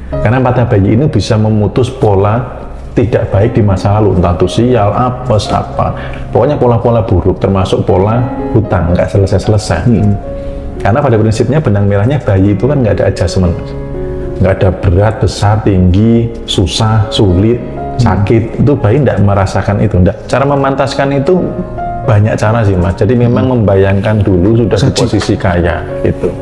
Karena patah bayi ini bisa memutus pola tidak baik di masa lalu, entah itu sial, apes, apa. Pokoknya pola-pola buruk, termasuk pola hutang, nggak selesai-selesai. Karena pada prinsipnya benang merahnya bayi itu kan nggak ada adjustment. Nggak ada berat, besar, tinggi, susah, sulit, sakit. Itu bayi nggak merasakan itu. Cara memantaskan itu banyak cara sih Mas. Jadi memang membayangkan dulu sudah di posisi kaya gitu.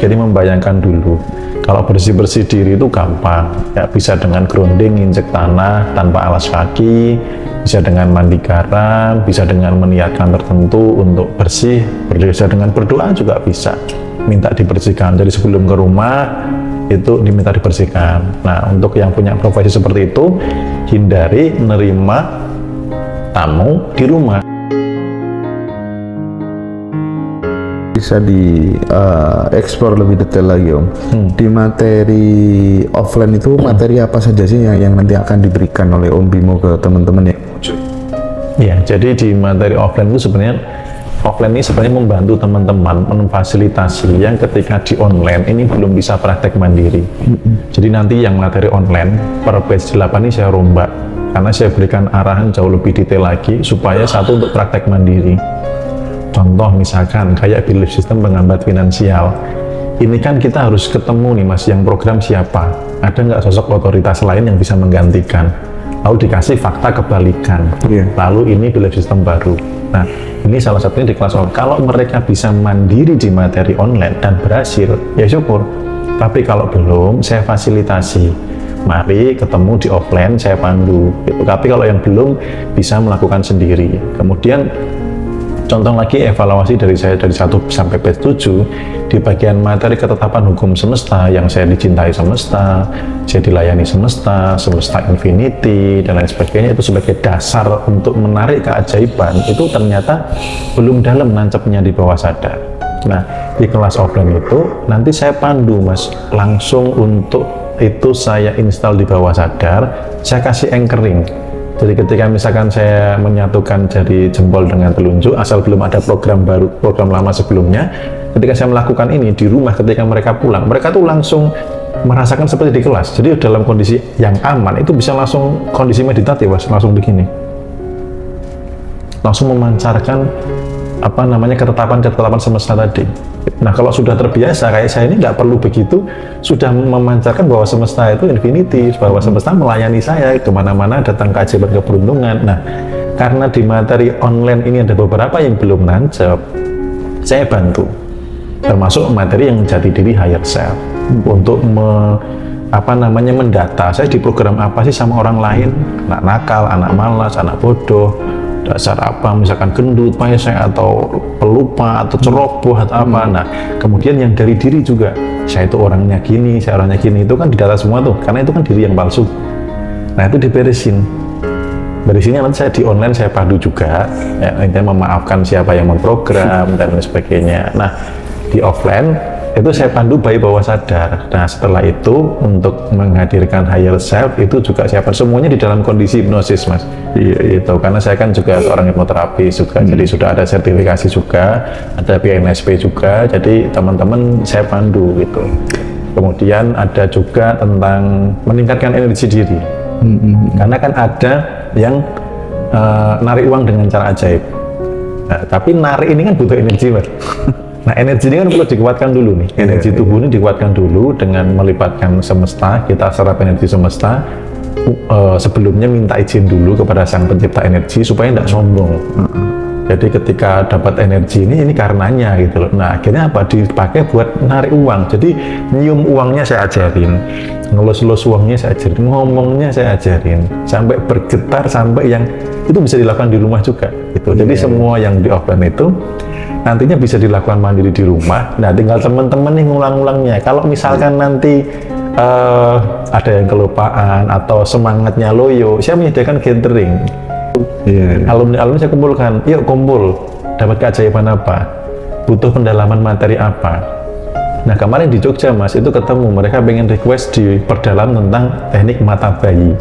Jadi membayangkan dulu. Kalau bersih-bersih diri itu gampang, ya bisa dengan grounding, injek tanah tanpa alas kaki, bisa dengan mandi garam, bisa dengan meniatkan tertentu untuk bersih, bisa dengan berdoa juga bisa, minta dibersihkan. Jadi sebelum ke rumah itu diminta dibersihkan. Nah, untuk yang punya profesi seperti itu, hindari menerima tamu di rumah. Bisa di-explore lebih detail lagi Om. Di materi offline itu materi apa saja sih yang nanti akan diberikan oleh Om Bimo ke teman-teman ya? Ya, jadi di materi offline itu sebenarnya membantu teman-teman memfasilitasi yang ketika di online ini belum bisa praktek mandiri. Jadi nanti yang materi online per batch 8 ini saya rombak karena saya berikan arahan jauh lebih detail lagi supaya satu untuk praktek mandiri. Contoh misalkan kayak belief system penghambat finansial. Ini kan kita harus ketemu nih Mas, yang program siapa? Ada nggak sosok otoritas lain yang bisa menggantikan? Lalu dikasih fakta kebalikan. Lalu ini belief system baru. Nah, ini salah satunya di kelas online. Kalau mereka bisa mandiri di materi online dan berhasil, ya syukur. Tapi kalau belum, saya fasilitasi. Mari ketemu di offline, saya pandu. Gitu. Tapi kalau yang belum, bisa melakukan sendiri. Kemudian contoh lagi evaluasi dari saya dari 1 sampai batch 7 di bagian materi ketetapan hukum semesta yang saya dicintai semesta, saya dilayani semesta, semesta infinity dan lain sebagainya, itu sebagai dasar untuk menarik keajaiban itu ternyata belum dalam nancapnya di bawah sadar. Nah, di kelas offline itu nanti saya pandu Mas, langsung untuk itu saya install di bawah sadar, saya kasih anchoring. Jadi ketika misalkan saya menyatukan jari jempol dengan telunjuk, asal belum ada program baru, program lama sebelumnya, ketika saya melakukan ini di rumah, ketika mereka pulang, mereka tuh langsung merasakan seperti di kelas. Jadi dalam kondisi yang aman, itu bisa langsung kondisi meditatif, langsung begini. Langsung memancarkan apa namanya ketetapan semesta tadi. Nah, kalau sudah terbiasa kayak saya ini nggak perlu begitu, sudah memancarkan bahwa semesta itu infinity, bahwa semesta melayani saya kemana-mana, datang keajaiban keberuntungan. Nah, karena di materi online ini ada beberapa yang belum nancep, saya bantu, termasuk materi yang jati diri higher self untuk mendata saya di program apa sih sama orang lain, anak nakal, anak malas, anak bodoh, dasar apa, misalkan gendut, pesek, atau pelupa, atau ceroboh, atau apa. Nah, kemudian yang dari diri juga, saya itu orangnya gini, saya orangnya gini, itu kan didata semua tuh, karena itu kan diri yang palsu. Nah, itu diberesin. Beresinnya nanti saya di online saya padu juga, ya, intinya memaafkan siapa yang memprogram dan lain sebagainya. Nah, di offline itu saya pandu bayi bawah sadar. Nah, setelah itu untuk menghadirkan higher self itu juga saya pandu semuanya di dalam kondisi hipnosis Mas. Itu karena saya kan juga seorang hipnoterapis juga, jadi sudah ada sertifikasi juga, ada PNSP juga, jadi teman-teman saya pandu gitu. Kemudian ada juga tentang meningkatkan energi diri. Karena kan ada yang narik uang dengan cara ajaib. Nah, tapi narik ini kan butuh energi Mas. Nah, energi ini kan perlu dikuatkan dulu nih. Energi tubuh ini dikuatkan dulu dengan melibatkan semesta, kita serap energi semesta. Sebelumnya minta izin dulu kepada sang pencipta energi supaya tidak sombong. Jadi ketika dapat energi ini karenanya gitu loh. Nah, akhirnya apa? Dipakai buat narik uang. Jadi nyium uangnya saya ajarin, ngelus-ngelus uangnya saya ajarin, ngomongnya saya ajarin, sampai bergetar, sampai yang itu bisa dilakukan di rumah juga gitu. Jadi semua yang di offline itu nantinya bisa dilakukan mandiri di rumah. Nah, tinggal teman-teman nih ngulang-ngulangnya. Kalau misalkan nanti ada yang kelupaan atau semangatnya loyo, saya menyediakan gathering. Alumni-alumni saya kumpulkan, yuk kumpul, dapat keajaiban apa, butuh pendalaman materi apa. Nah, kemarin di Jogja Mas, itu ketemu, mereka pengen request diperdalam tentang teknik mata bayi.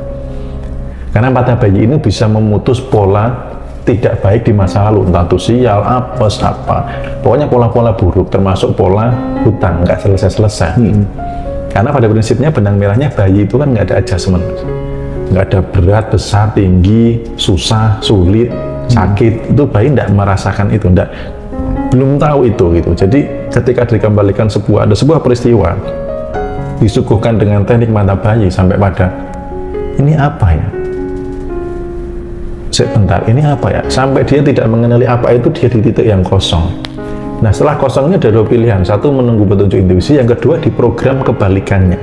Karena mata bayi ini bisa memutus pola tidak baik di masa lalu, entah itu sial, apes, apa. Pokoknya pola-pola buruk, termasuk pola hutang, nggak selesai-selesai. Karena pada prinsipnya benang merahnya bayi itu kan nggak ada adjustment, nggak ada berat, besar, tinggi, susah, sulit, sakit. Itu bayi nggak merasakan itu, belum tahu itu gitu. Jadi ketika dikembalikan ada sebuah peristiwa, disuguhkan dengan teknik mata bayi sampai pada ini apa ya? Sebentar, ini apa ya? Sampai dia tidak mengenali apa itu, dia di titik yang kosong. Nah, setelah kosongnya ada dua pilihan. Satu, menunggu petunjuk intuisi. Yang kedua, diprogram kebalikannya,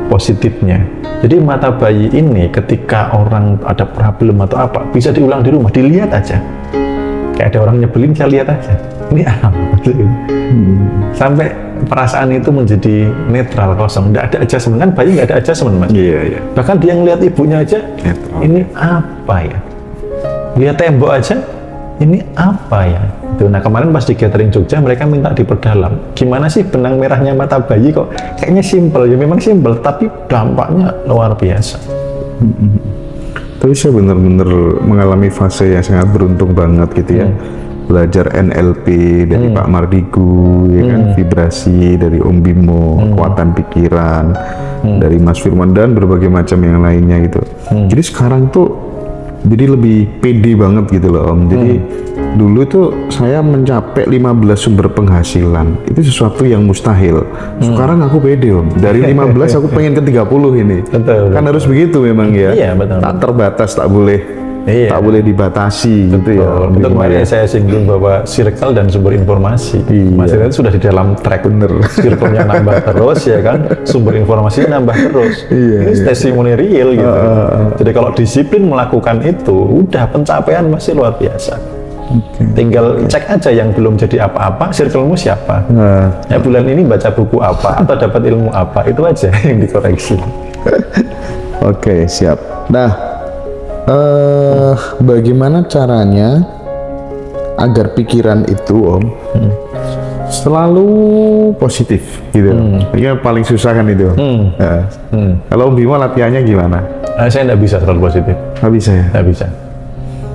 positifnya. Jadi mata bayi ini ketika orang ada problem atau apa, bisa diulang di rumah, dilihat aja. Kayak ada orang nyebelin, saya lihat aja. Ini apa? Sampai perasaan itu menjadi netral, kosong. Nggak ada adjustment. Kan bayi nggak ada adjustment, Mas. Iya. Bahkan dia ngeliat ibunya aja, Netral. Ini apa ya? Lihat tembok aja, ini apa ya? Nah, kemarin pas di gathering Jogja, mereka minta diperdalam. Gimana sih benang merahnya mata bayi kok kayaknya simple? Ya memang simple, tapi dampaknya luar biasa. Tapi saya benar-benar mengalami fase yang sangat beruntung banget gitu ya. Belajar NLP dari Pak Mardigu, ya kan, vibrasi dari Om Bimo, kekuatan pikiran dari Mas Firman dan berbagai macam yang lainnya gitu. Jadi sekarang tuh jadi lebih pede banget gitu loh Om. Jadi dulu tuh saya mencapai 15 sumber penghasilan itu sesuatu yang mustahil. Sekarang aku pede Om. Dari 15 aku pengen ke 30 ini. Betul. Kan harus begitu memang ya. Iya, betul. Tak terbatas, tak boleh dibatasi gitu ya. Itu kemarin saya singgung bahwa circle dan sumber informasi. Mas itu sudah di dalam track, bener. Circle-nya nambah terus ya kan, sumber informasinya nambah terus. Ini testimoni real gitu. Jadi kalau disiplin melakukan itu, udah pencapaian masih luar biasa. Tinggal cek aja yang belum jadi apa-apa, circle-mu siapa. Ya bulan ini baca buku apa atau dapat ilmu apa, itu aja yang dikoreksi. Oke, siap. Nah, bagaimana caranya agar pikiran itu Om selalu positif gitu? Ini paling susah kan itu. Kalau Om Bimo latihannya gimana? Saya nggak bisa terlalu positif. Nggak bisa ya? Nggak bisa.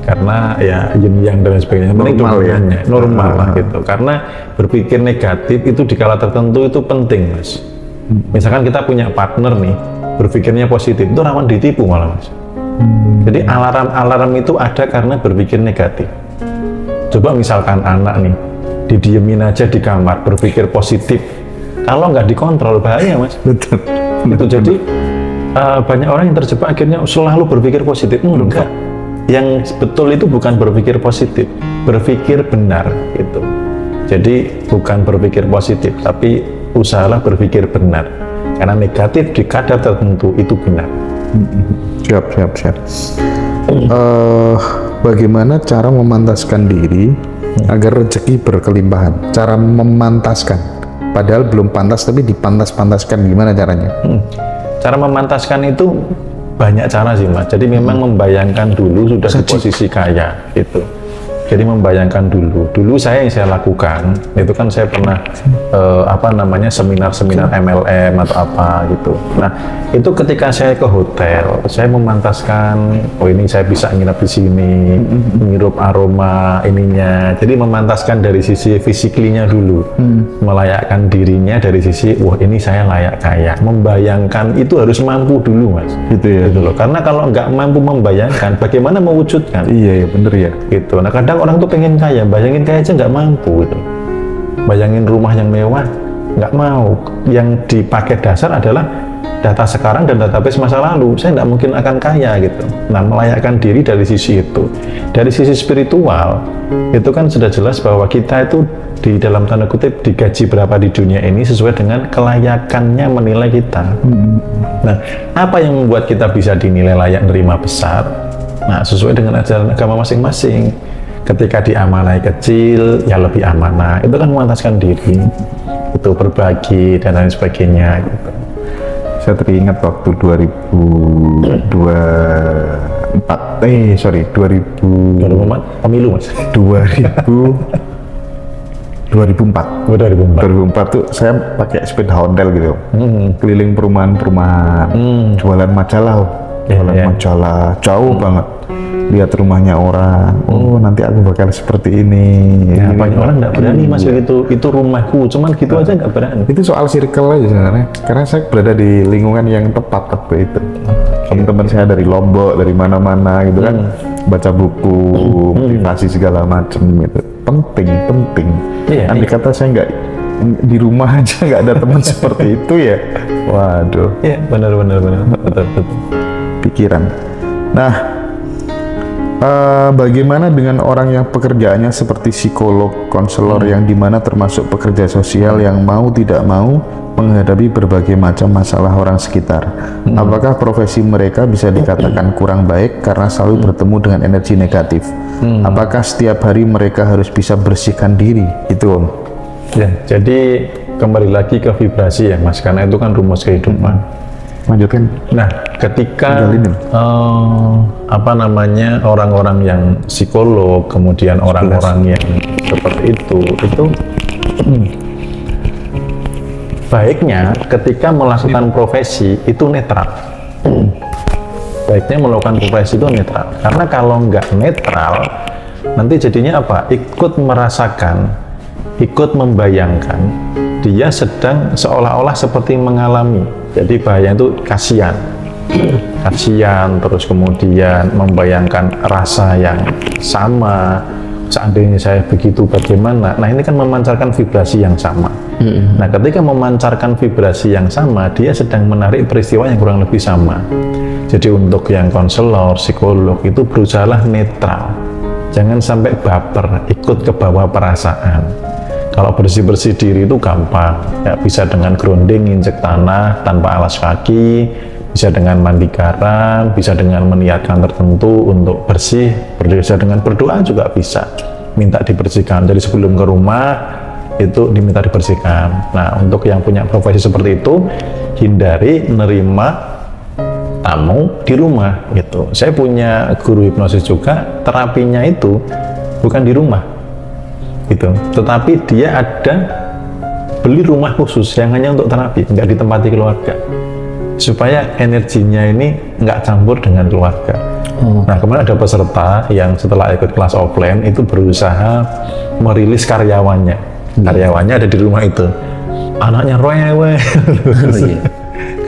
Karena ya yin yang dan sebagainya. Normal ya? Normal lah gitu. Karena berpikir negatif itu di kala tertentu itu penting, Mas. Misalkan kita punya partner nih, berpikirnya positif, itu rawan ditipu malah, Mas. Jadi alarm itu ada karena berpikir negatif. Coba misalkan anak nih, didiemin aja di kamar, berpikir positif. Kalau nggak dikontrol bahaya, Mas. Betul. Itu jadi banyak orang yang terjebak akhirnya selalu berpikir positif. Enggak. Yang betul itu bukan berpikir positif, berpikir benar gitu. Jadi bukan berpikir positif, tapi usahalah berpikir benar. Karena negatif di kadar tertentu itu benar. Siap. Bagaimana cara memantaskan diri agar rezeki berkelimpahan? Cara memantaskan, padahal belum pantas tapi dipantas-pantaskan, gimana caranya? Cara memantaskan itu banyak cara sih Mas. Jadi memang membayangkan dulu sudah di posisi kaya gitu. Jadi membayangkan dulu saya yang saya lakukan itu kan saya pernah seminar-seminar MLM atau apa gitu. Nah itu ketika saya ke hotel, saya memantaskan, oh ini saya bisa nginep di sini, menghirup aroma ininya. Jadi memantaskan dari sisi fisiklinya dulu, melayakkan dirinya dari sisi, wah ini saya layak kaya. Membayangkan itu harus mampu dulu Mas. Gitu ya. Gitu loh. Karena kalau nggak mampu membayangkan, bagaimana mewujudkan? Iya bener ya. Gitu. Nah kadang orang tuh pengen kaya, bayangin kaya aja nggak mampu gitu. Bayangin rumah yang mewah, nggak mau. Yang dipakai dasar adalah data sekarang dan database masa lalu. Saya nggak mungkin akan kaya gitu. Nah melayakkan diri dari sisi itu. Dari sisi spiritual, itu kan sudah jelas bahwa kita itu di dalam tanda kutip digaji berapa di dunia ini sesuai dengan kelayakannya menilai kita. Nah apa yang membuat kita bisa dinilai layak nerima besar? Nah sesuai dengan ajaran agama masing-masing. Ketika diamanai kecil, ya lebih amanah. Itu kan memantaskan diri, itu berbagi dan lain sebagainya. Gitu. Saya teringat waktu 2004, pemilu Mas. 2004 tuh saya pakai sepeda Honda gitu, keliling perumahan-perumahan, jualan majalah. jualan majalah jauh banget, lihat rumahnya orang, oh nanti aku bakal seperti ini. Ya, banyak orang nggak berani mas begitu, itu rumahku, cuman gitu aja nggak berani. Itu soal circle aja sebenarnya, karena saya berada di lingkungan yang tepat waktu itu. Teman-teman saya dari Lombok, dari mana-mana gitu kan, baca buku, motivasi segala macam gitu. Penting. Andai kata saya nggak di rumah aja nggak ada teman seperti itu ya, waduh. Iya, benar, betul. Pikiran. Nah, bagaimana dengan orang yang pekerjaannya seperti psikolog, konselor yang dimana termasuk pekerja sosial yang mau tidak mau menghadapi berbagai macam masalah orang sekitar? Apakah profesi mereka bisa dikatakan kurang baik karena selalu bertemu dengan energi negatif? Apakah setiap hari mereka harus bisa bersihkan diri? Itu Om. Ya, jadi kembali lagi ke vibrasi ya mas, karena itu kan rumus kehidupan. Lanjutkan. Nah, ketika orang-orang yang psikolog, kemudian orang-orang yang seperti itu baiknya ketika melakukan profesi itu netral. Baiknya melakukan profesi itu netral, karena kalau nggak netral nanti jadinya apa? Ikut merasakan, ikut membayangkan dia sedang seolah-olah seperti mengalami. Jadi bahaya itu kasihan, terus kemudian membayangkan rasa yang sama, seandainya saya begitu bagaimana. Nah ini kan memancarkan vibrasi yang sama. Nah ketika memancarkan vibrasi yang sama, dia sedang menarik peristiwa yang kurang lebih sama. Jadi untuk yang konselor, psikolog itu berusahalah netral, jangan sampai baper, ikut ke bawah perasaan. Kalau bersih-bersih diri itu gampang, ya bisa dengan grounding, injek tanah tanpa alas kaki, bisa dengan mandi garam, bisa dengan meniatkan tertentu untuk bersih, bisa dengan berdoa juga bisa, minta dibersihkan. Jadi sebelum ke rumah itu diminta dibersihkan. Nah untuk yang punya profesi seperti itu, hindari nerima tamu di rumah gitu. Saya punya guru hipnosis juga, terapinya itu bukan di rumah gitu, tetapi dia ada beli rumah khusus yang hanya untuk terapi, nggak ditempati keluarga, supaya energinya ini nggak campur dengan keluarga. Nah kemarin ada peserta yang setelah ikut kelas offline itu berusaha merilis karyawannya ada di rumah itu, anaknya rewel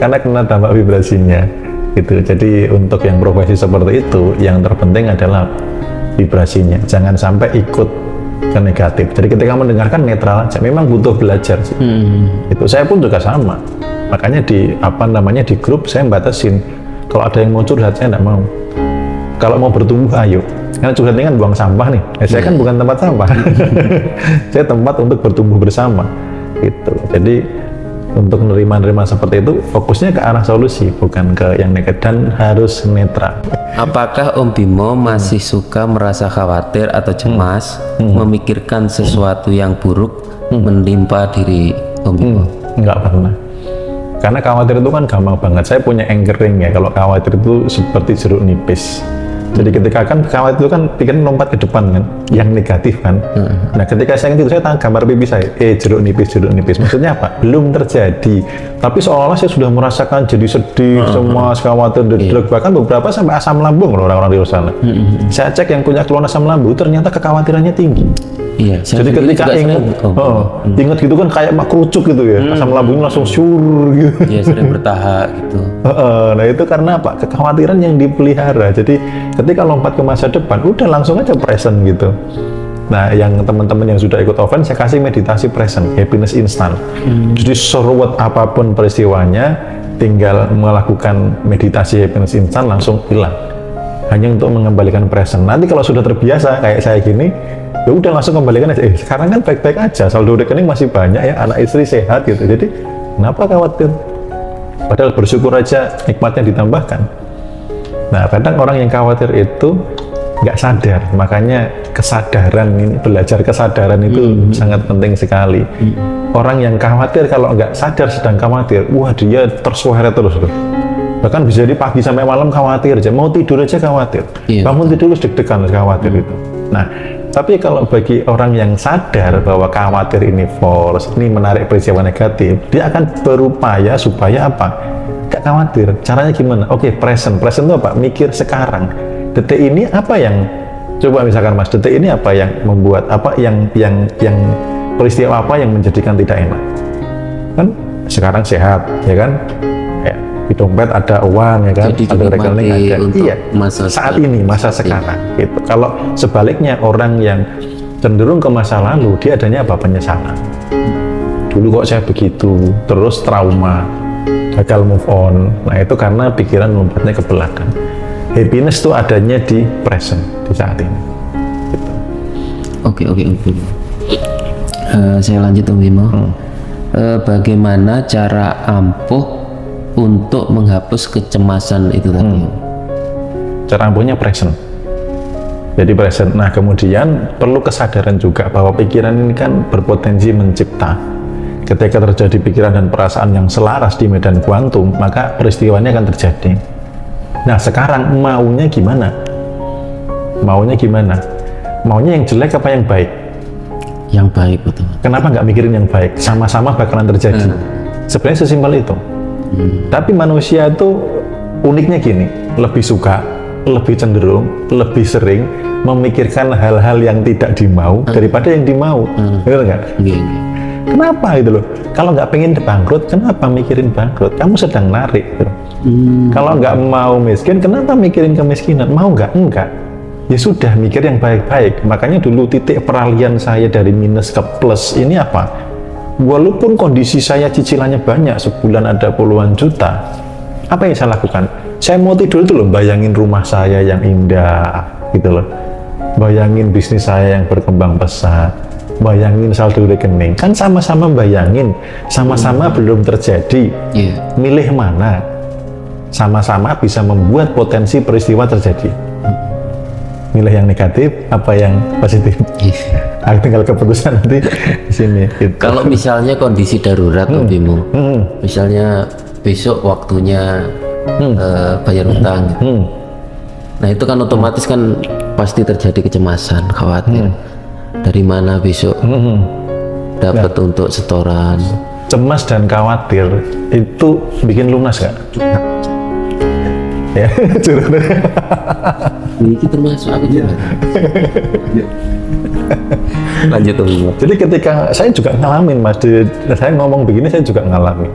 karena kena dampak vibrasinya gitu. Jadi untuk yang profesi seperti itu yang terpenting adalah vibrasinya, jangan sampai ikut ke negatif. Jadi ketika mendengarkan netral aja, memang butuh belajar sih. Itu saya pun juga sama, makanya di grup saya batasin, kalau ada yang mau curhat saya tidak mau. Kalau mau bertumbuh ayo, karena curhatnya kan buang sampah nih. Saya kan bukan tempat sampah. Saya tempat untuk bertumbuh bersama gitu. Jadi untuk menerima seperti itu fokusnya ke arah solusi, bukan ke yang negatif, dan harus netral. Apakah Om Bimo masih suka merasa khawatir atau cemas, memikirkan sesuatu yang buruk menimpa diri Om Bimo? Enggak pernah. Karena khawatir itu kan gampang banget. Saya punya anchoring ya, kalau khawatir itu seperti jeruk nipis. Jadi ketika kan khawatir itu kan pikiran lompat ke depan kan, yang negatif kan. Nah ketika saya gitu, saya tanya gambar pipi saya, jeruk nipis. Maksudnya apa? Belum terjadi. Tapi seolah-olah saya sudah merasakan jadi sedih, cemas, khawatir, dedek. Bahkan beberapa sampai asam lambung loh orang-orang di sana. Saya cek yang punya keluhan asam lambung, ternyata kekhawatirannya tinggi. Iya. Jadi ketika ingat gitu kan kayak mak kerucuk gitu ya, asam lambungnya langsung sur gitu. Iya, sering bertahap gitu. Nah itu karena apa? Kekhawatiran yang dipelihara. Jadi ketika lompat ke masa depan, udah langsung aja present gitu. Nah yang teman-teman yang sudah ikut offline, saya kasih meditasi present, happiness instant. Jadi seruat apapun peristiwanya, tinggal melakukan meditasi happiness instant langsung hilang. Hanya untuk mengembalikan present. Nanti kalau sudah terbiasa kayak saya gini, ya udah langsung kembalikan aja. Sekarang kan baik-baik aja, saldo rekening masih banyak ya, anak istri sehat gitu. Jadi kenapa khawatir? Padahal bersyukur aja nikmatnya ditambahkan. Nah kadang orang yang khawatir itu nggak sadar, makanya kesadaran ini, belajar kesadaran itu sangat penting sekali. Orang yang khawatir kalau nggak sadar sedang khawatir, wah dia tersuara terus loh. Bahkan bisa jadi pagi sampai malam khawatir aja, mau tidur aja khawatir, bangun tidur deg-degan khawatir itu. Nah tapi kalau bagi orang yang sadar bahwa khawatir ini false, ini menarik peristiwa negatif, dia akan berupaya supaya apa? Gak khawatir. Caranya gimana? Oke, present itu apa? Mikir sekarang. Detik ini apa yang, coba misalkan Mas, detik ini apa yang membuat, apa yang peristiwa apa yang menjadikan tidak enak? Kan sekarang sehat, ya kan? Di dompet ada uang, ya kan? Jadi ada rekening ada. Iya, saat ini, masa sekarang. Gitu. Kalau sebaliknya orang yang cenderung ke masa lalu, dia adanya apa? Penyesalan. Dulu kok saya begitu, terus trauma, gagal move on. Nah itu karena pikiran lompatnya ke belakang. Happiness itu adanya di present, di saat ini. Gitu. Oke. Saya lanjut Om Bimo. Bagaimana cara ampuh untuk menghapus kecemasan itu tadi? Cara ampuhnya present. Jadi present. Nah kemudian perlu kesadaran juga bahwa pikiran ini kan berpotensi mencipta. Ketika terjadi pikiran dan perasaan yang selaras di medan kuantum, maka peristiwanya akan terjadi. Nah sekarang maunya gimana? Maunya gimana? Maunya yang jelek apa yang baik? Yang baik, betul. Kenapa nggak mikirin yang baik? Sama-sama bakalan terjadi. Sebenarnya sesimpel itu. Tapi manusia itu uniknya gini, lebih suka, lebih cenderung, lebih sering memikirkan hal-hal yang tidak dimau daripada yang dimau. Betul nggak? Kenapa itu loh? Kalau nggak pengen bangkrut, kenapa mikirin bangkrut? Kamu sedang narik. Gitu. Kalau nggak mau miskin, kenapa mikirin kemiskinan? Mau nggak? Enggak. Ya sudah, mikir yang baik-baik. Makanya dulu titik peralihan saya dari minus ke plus ini apa? Walaupun kondisi saya cicilannya banyak, sebulan ada puluhan juta, apa yang saya lakukan? Saya mau tidur itu loh, bayangin rumah saya yang indah, gitu loh. Bayangin bisnis saya yang berkembang pesat. Bayangin saldo rekening, kan sama-sama bayangin, sama-sama belum terjadi. Milih mana? Sama-sama bisa membuat potensi peristiwa terjadi. Milih yang negatif apa yang positif? Tinggal keputusan nanti di sini. Gitu. Kalau misalnya kondisi darurat, Om Bimo, misalnya besok waktunya bayar utang, nah itu kan otomatis kan pasti terjadi kecemasan, khawatir. Dari mana besok dapat untuk setoran? Cemas dan khawatir itu bikin lunas gak? Ya, Ini termasuk aku juga. Lanjut Om. Jadi ketika saya juga ngalamin Mas, saya ngomong begini saya juga ngalamin.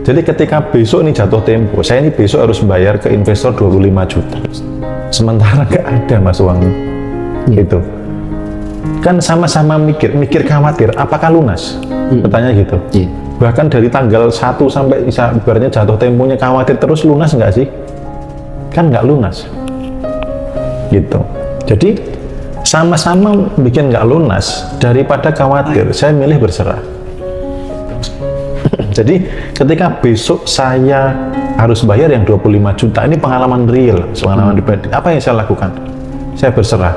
Jadi ketika besok ini jatuh tempo, saya ini besok harus bayar ke investor 25 juta. Sementara gak ada Mas uangnya. Gitu. Kan sama-sama mikir khawatir, apakah lunas? Pertanyaan gitu. Bahkan dari tanggal 1 sampai ibaratnya jatuh temponya khawatir terus, lunas nggak sih? Kan nggak lunas. Gitu. Jadi sama-sama bikin nggak lunas, daripada khawatir, saya milih berserah. Jadi ketika besok saya harus bayar yang 25 juta, ini pengalaman real, pengalaman pribadi. Apa yang saya lakukan? Saya berserah.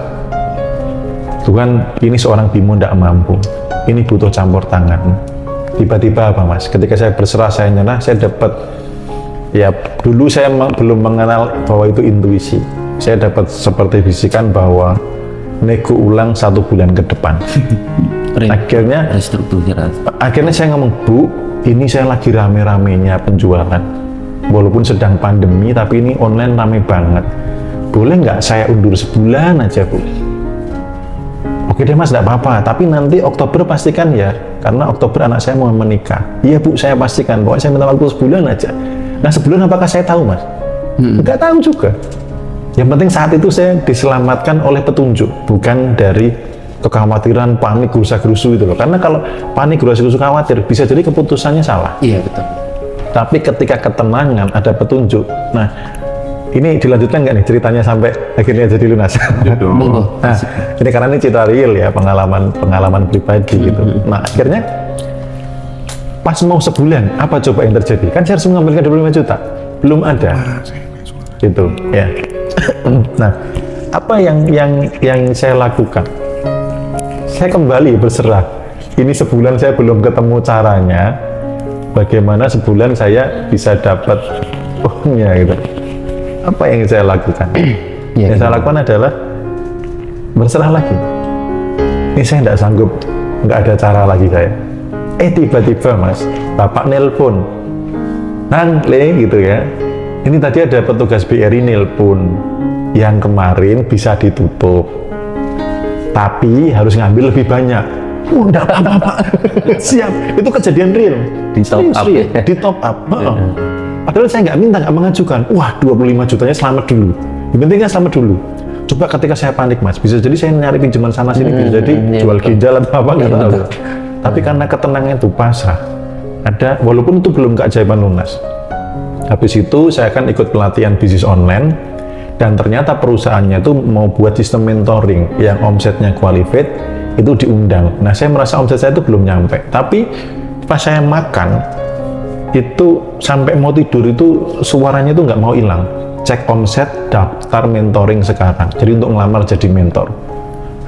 Tuhan, ini seorang Bimo tidak mampu, ini butuh campur tangan. Tiba-tiba apa Mas, ketika saya berserah, saya nyerah, saya dapat, ya dulu saya belum mengenal bahwa itu intuisi. Saya dapat seperti bisikan bahwa nego ulang 1 bulan ke depan. Akhirnya saya ngomong, Bu, ini saya lagi rame-ramenya penjualan, walaupun sedang pandemi, tapi ini online rame banget. Boleh nggak saya undur sebulan aja, Bu? Oke deh Mas, tidak apa-apa, tapi nanti Oktober pastikan ya, karena Oktober anak saya mau menikah. Iya Bu, saya pastikan, pokoknya saya minta waktu sebulan aja. Nah sebulan apakah saya tahu Mas? Nggak tahu juga. Yang penting saat itu saya diselamatkan oleh petunjuk, bukan dari kekhawatiran, panik, gerusa-gerusu itu loh. Karena kalau panik, gerusa-gerusu, khawatir, bisa jadi keputusannya salah. Iya betul. Tapi ketika ketenangan, ada petunjuk. Nah, ini dilanjutkan nggak nih ceritanya sampai akhirnya jadi lunas? Nah, ini karena ini cerita real ya, pengalaman pribadi gitu. Nah, akhirnya pas mau sebulan, apa coba yang terjadi? Kan saya harus mengambilkan 25 juta, belum ada, gitu ya. Nah, apa yang saya lakukan? Saya kembali berserah. Ini sebulan saya belum ketemu caranya. Bagaimana sebulan saya bisa dapat uangnya gitu? Apa yang saya lakukan? Yang saya lakukan adalah berserah lagi. Ini saya tidak sanggup, nggak ada cara lagi saya. Tiba-tiba Mas, Bapak nelpon. Nang, Le, gitu ya. Ini tadi ada petugas BRI nelpon yang kemarin bisa ditutup, tapi harus ngambil lebih banyak. Enggak apa-apa, Pak. Siap. Itu kejadian real. Di top up Real. ya? Di top up. Padahal saya nggak minta, nggak mengajukan. Wah, 25 jutanya selamat dulu. Yang penting kan selamat dulu. Coba ketika saya panik, Mas, bisa jadi saya nyari pinjaman sana sini, bisa jadi jual ginjal atau apa, nggak tahu. Tapi karena ketenangan itu pasrah, ada, walaupun itu belum keajaiban lunas. Habis itu saya akan ikut pelatihan bisnis online, dan ternyata perusahaannya itu mau buat sistem mentoring yang omsetnya qualified, itu diundang. Nah, saya merasa omset saya itu belum nyampe, tapi pas saya makan itu sampai mau tidur itu suaranya itu nggak mau hilang. Cek omset, daftar mentoring sekarang. Jadi untuk ngelamar jadi mentor.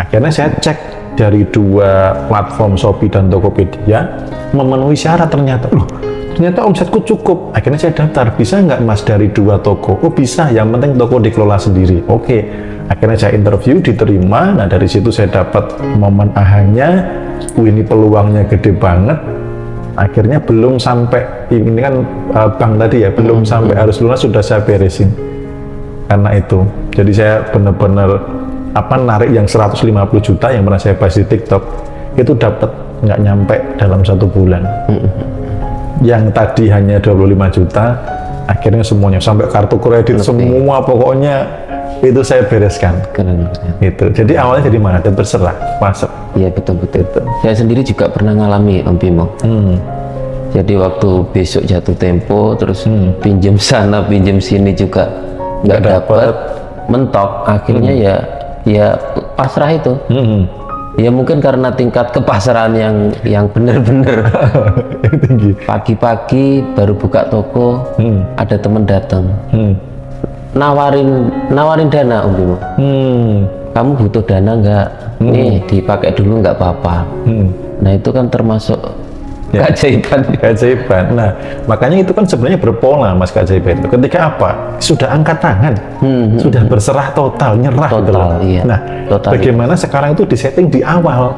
Akhirnya saya cek dari 2 platform Shopee dan Tokopedia, memenuhi syarat ternyata. Loh, ternyata omsetku cukup. Akhirnya saya daftar, bisa nggak Mas dari 2 toko? Oh bisa, yang penting toko dikelola sendiri. Oke. Akhirnya saya interview, diterima. Nah dari situ saya dapat momen ahanya. Ini peluangnya gede banget. Akhirnya belum sampai, ini kan bank tadi ya, belum sampai harus lunas sudah saya beresin. Karena itu, jadi saya benar-benar narik yang 150 juta yang pernah saya bahas di TikTok, itu dapat nggak nyampe dalam 1 bulan. Yang tadi hanya 25 juta, akhirnya semuanya sampai kartu kredit semua pokoknya itu saya bereskan. Keren. Itu. Jadi awalnya jadi mana? Dan terserah, masuk. Iya betul. Saya sendiri juga pernah ngalami Om Bimo. Jadi waktu besok jatuh tempo, terus pinjem sana, pinjem sini juga nggak dapat, mentok. Akhirnya ya pasrah itu. Ya mungkin karena tingkat kepasrahan yang benar-benar tinggi. Pagi-pagi baru buka toko, ada temen datang, nawarin dana Om Bimo. Kamu butuh dana nggak? Nih dipakai dulu nggak apa-apa. Nah itu kan termasuk keajaiban. Nah makanya itu kan sebenarnya berpola, Mas, keajaiban itu. Ketika apa? Sudah angkat tangan, sudah berserah total, nyerah. Total, iya. Nah bagaimana sekarang itu disetting di awal.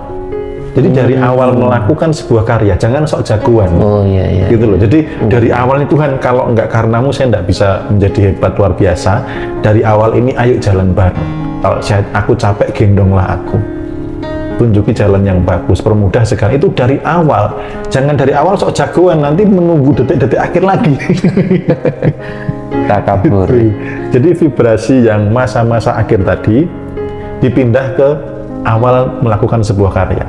Jadi dari awal melakukan sebuah karya, jangan sok jagoan. Oh iya. Gitu loh. Jadi dari awal ini Tuhan, kalau nggak karenamu saya nggak bisa menjadi hebat luar biasa. Dari awal ini ayo jalan bareng. Kalau aku capek, gendonglah aku. Tunjuki jalan yang bagus, permudah segala. Itu dari awal. Jangan dari awal sok jagoan, nanti menunggu detik-detik akhir lagi. Takabur. Jadi vibrasi yang masa-masa akhir tadi dipindah ke awal melakukan sebuah karya.